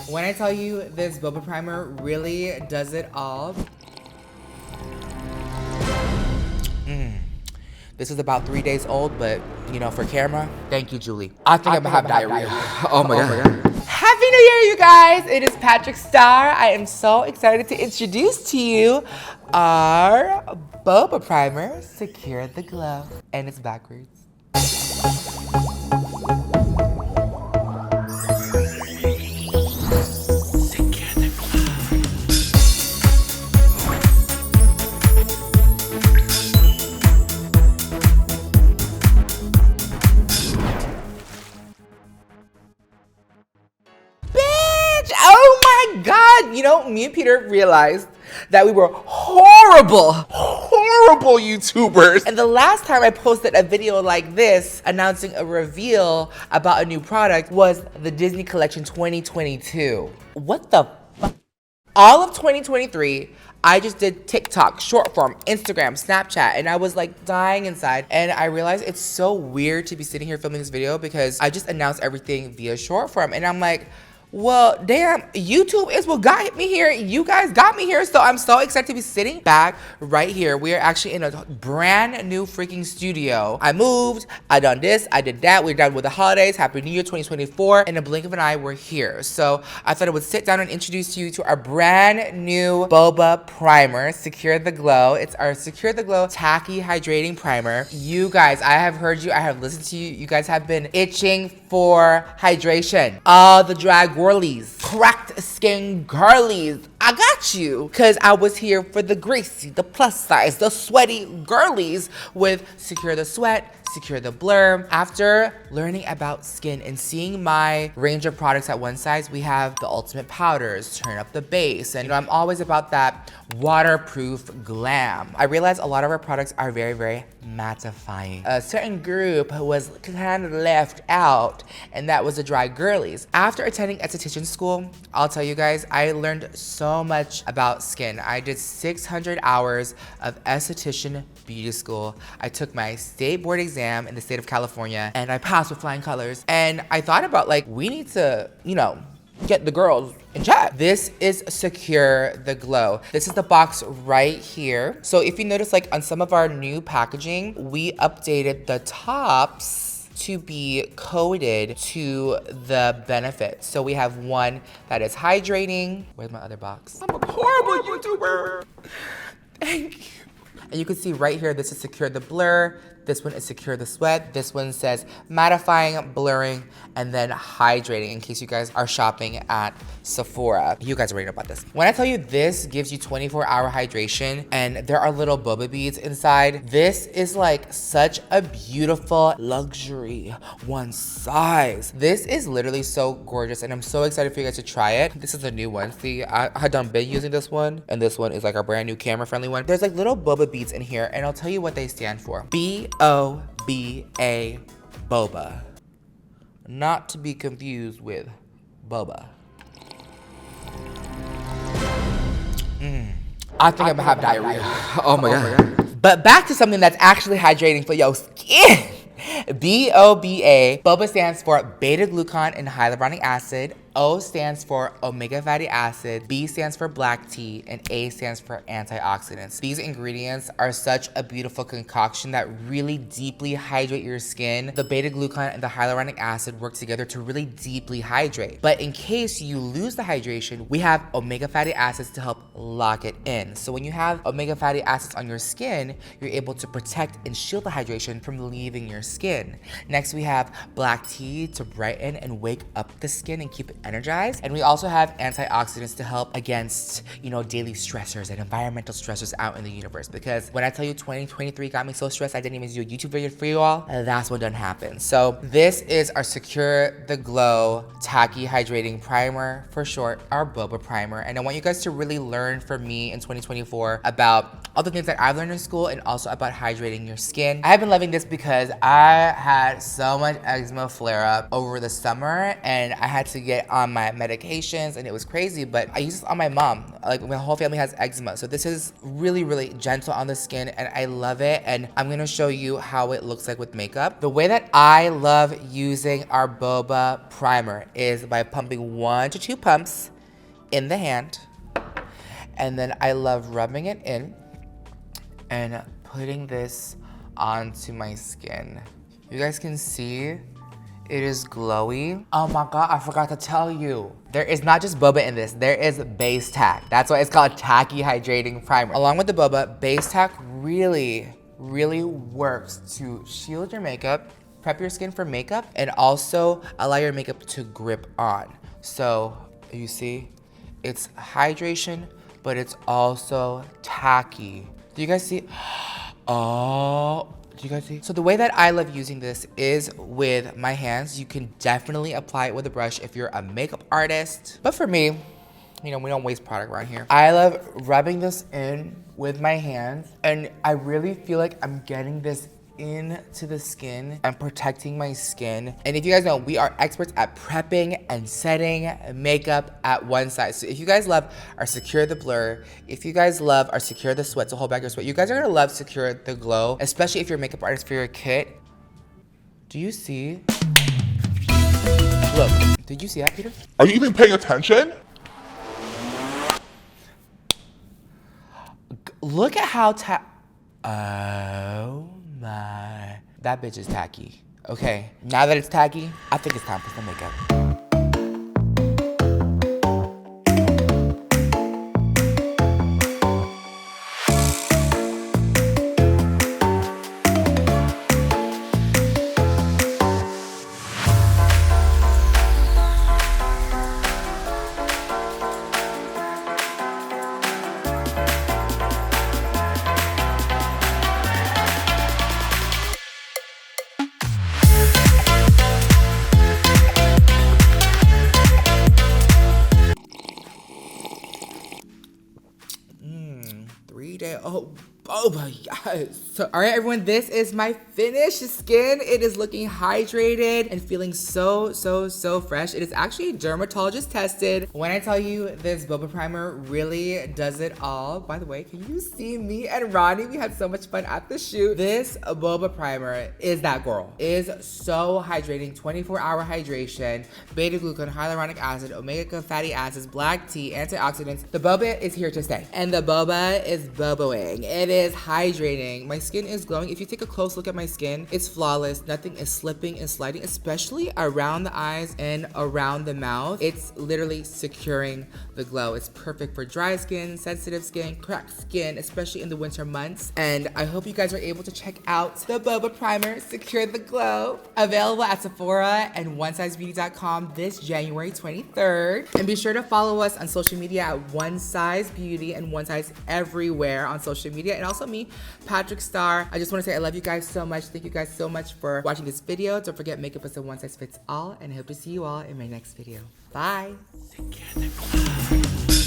When I tell you this Boba primer really does it all. This is about 3 days old, but you know, for camera, thank you, Julie. I think I'm gonna have diarrhea. Oh my God. Happy New Year, you guys. It is PatrickStarrr. I am so excited to introduce to you our Boba primer, Secure the Glow. And it's backwards. Oh my God, you know, me and Peter realized that we were horrible YouTubers. And the last time I posted a video like this announcing a reveal about a new product was the Disney Collection 2022. What the fuck? All of 2023, I just did TikTok, short form, Instagram, Snapchat, and I was like dying inside. And I realized it's so weird to be sitting here filming this video because I just announced everything via short form. And I'm like, well, damn, YouTube is what got me here. You guys got me here, so I'm so excited to be sitting back right here. We are actually in a brand new freaking studio. I moved, I done this, I did that. We're done with the holidays. Happy New Year 2024. In a blink of an eye, we're here. So I thought I would sit down and introduce you to our brand new Boba primer, Secure the Glow. It's our Secure the Glow Tacky Hydrating Primer. You guys, I have heard you, I have listened to you. You guys have been itching for hydration. All the drag girlies, cracked skin girlies, I got you. Cause I was here for the greasy, the plus size, the sweaty girlies with Secure the Sweat, Secure the Blur. After learning about skin and seeing my range of products at one size, we have the ultimate powders, turn up the base. And you know, I'm always about that waterproof glam. I realized a lot of our products are very, very mattifying. A certain group was kind of left out, and that was the dry girlies. After attending esthetician school, I'll tell you guys, I learned so much about skin. I did 600 hours of esthetician beauty school. I took my state board exam in the state of California, and I passed with flying colors. And I thought about, like, we need to, you know, get the girls in check. This is Secure the Glow. This is the box right here. So if you notice, like on some of our new packaging, we updated the tops to be coded to the benefits. So we have one that is hydrating. Where's my other box? I'm a horrible YouTuber. Thank you. And you can see right here, this is Secure the Blur. This one is Secure the Sweat. This one says mattifying, blurring, and then hydrating in case you guys are shopping at Sephora. You guys already know about this. When I tell you this gives you 24-hour hydration and there are little boba beads inside, this is like such a beautiful luxury one size. This is literally so gorgeous and I'm so excited for you guys to try it. This is a new one. See, I had done been using this one and this one is like our brand new camera friendly one. There's like little boba beads in here and I'll tell you what they stand for. B-O-B-A, Boba. Not to be confused with Boba. I think I'm gonna have diarrhea. Oh my God. But back to something that's actually hydrating for your skin. B-O-B-A, Boba stands for beta-glucan and hyaluronic acid. O stands for omega fatty acid, B stands for black tea, and A stands for antioxidants. These ingredients are such a beautiful concoction that really deeply hydrate your skin. The beta-glucan and the hyaluronic acid work together to really deeply hydrate. But in case you lose the hydration, we have omega fatty acids to help lock it in. So when you have omega fatty acids on your skin, you're able to protect and shield the hydration from leaving your skin. Next, we have black tea to brighten and wake up the skin and keep it energized. And we also have antioxidants to help against, you know, daily stressors and environmental stressors out in the universe. Because when I tell you 2023 got me so stressed I didn't even do a YouTube video for you all, that's what done happened. So this is our Secure the Glow Tacky Hydrating Primer, for short, our Boba primer. And I want you guys to really learn from me in 2024 about all the things that I've learned in school and also about hydrating your skin. I have been loving this because I had so much eczema flare up over the summer and I had to get on my medications and it was crazy, but I use this on my mom. Like my whole family has eczema. So this is really, really gentle on the skin and I love it. And I'm gonna show you how it looks like with makeup. The way that I love using our Boba primer is by pumping 1 to 2 pumps in the hand. And then I love rubbing it in and putting this onto my skin. You guys can see it is glowy. Oh my God, I forgot to tell you. There is not just Boba in this, there is base tack. That's why it's called Tacky Hydrating Primer. Along with the Boba, base tack really works to shield your makeup, prep your skin for makeup, and also allow your makeup to grip on. So you see, it's hydration, but it's also tacky. Do you guys see? Oh. Do you guys see? So the way that I love using this is with my hands. You can definitely apply it with a brush if you're a makeup artist. But for me, you know, we don't waste product around here. I love rubbing this in with my hands. And I really feel like I'm getting this into the skin and protecting my skin. And if you guys know, we are experts at prepping and setting makeup at one size. So if you guys love our Secure the Blur, if you guys love our Secure the Sweat to hold back your sweat, you guys are gonna love Secure the Glow, especially if you're a makeup artist for your kit. Do you see? Look, did you see that, Peter? Are you even paying attention? Look at how oh my. That bitch is tacky. Okay, now that it's tacky, I think it's time for some makeup. Oh, Boba, yes. So, all right, everyone, this is my finished skin. It is looking hydrated and feeling so fresh. It is actually dermatologist tested. When I tell you this Boba primer really does it all. By the way, can you see me and Ronnie? We had so much fun at the shoot. This Boba primer is that girl. Is so hydrating, 24-hour hydration, beta-glucan, hyaluronic acid, omega fatty acids, black tea, antioxidants. The Boba is here to stay. And the Boba is Bobaing. It is hydrating. My skin is glowing. If you take a close look at my skin, it's flawless. Nothing is slipping and sliding, especially around the eyes and around the mouth. It's literally securing the glow. It's perfect for dry skin, sensitive skin, cracked skin, especially in the winter months. And I hope you guys are able to check out the Boba Primer, Secure the Glow, available at Sephora and onesizebeauty.com this January 23rd. And be sure to follow us on social media at One Size Beauty and One Size everywhere on social media. And also me, PatrickStarrr. I just want to say I love you guys so much. Thank you guys so much for watching this video. Don't forget, makeup is a one size fits all, and I hope to see you all in my next video. Bye. Secure the Glow.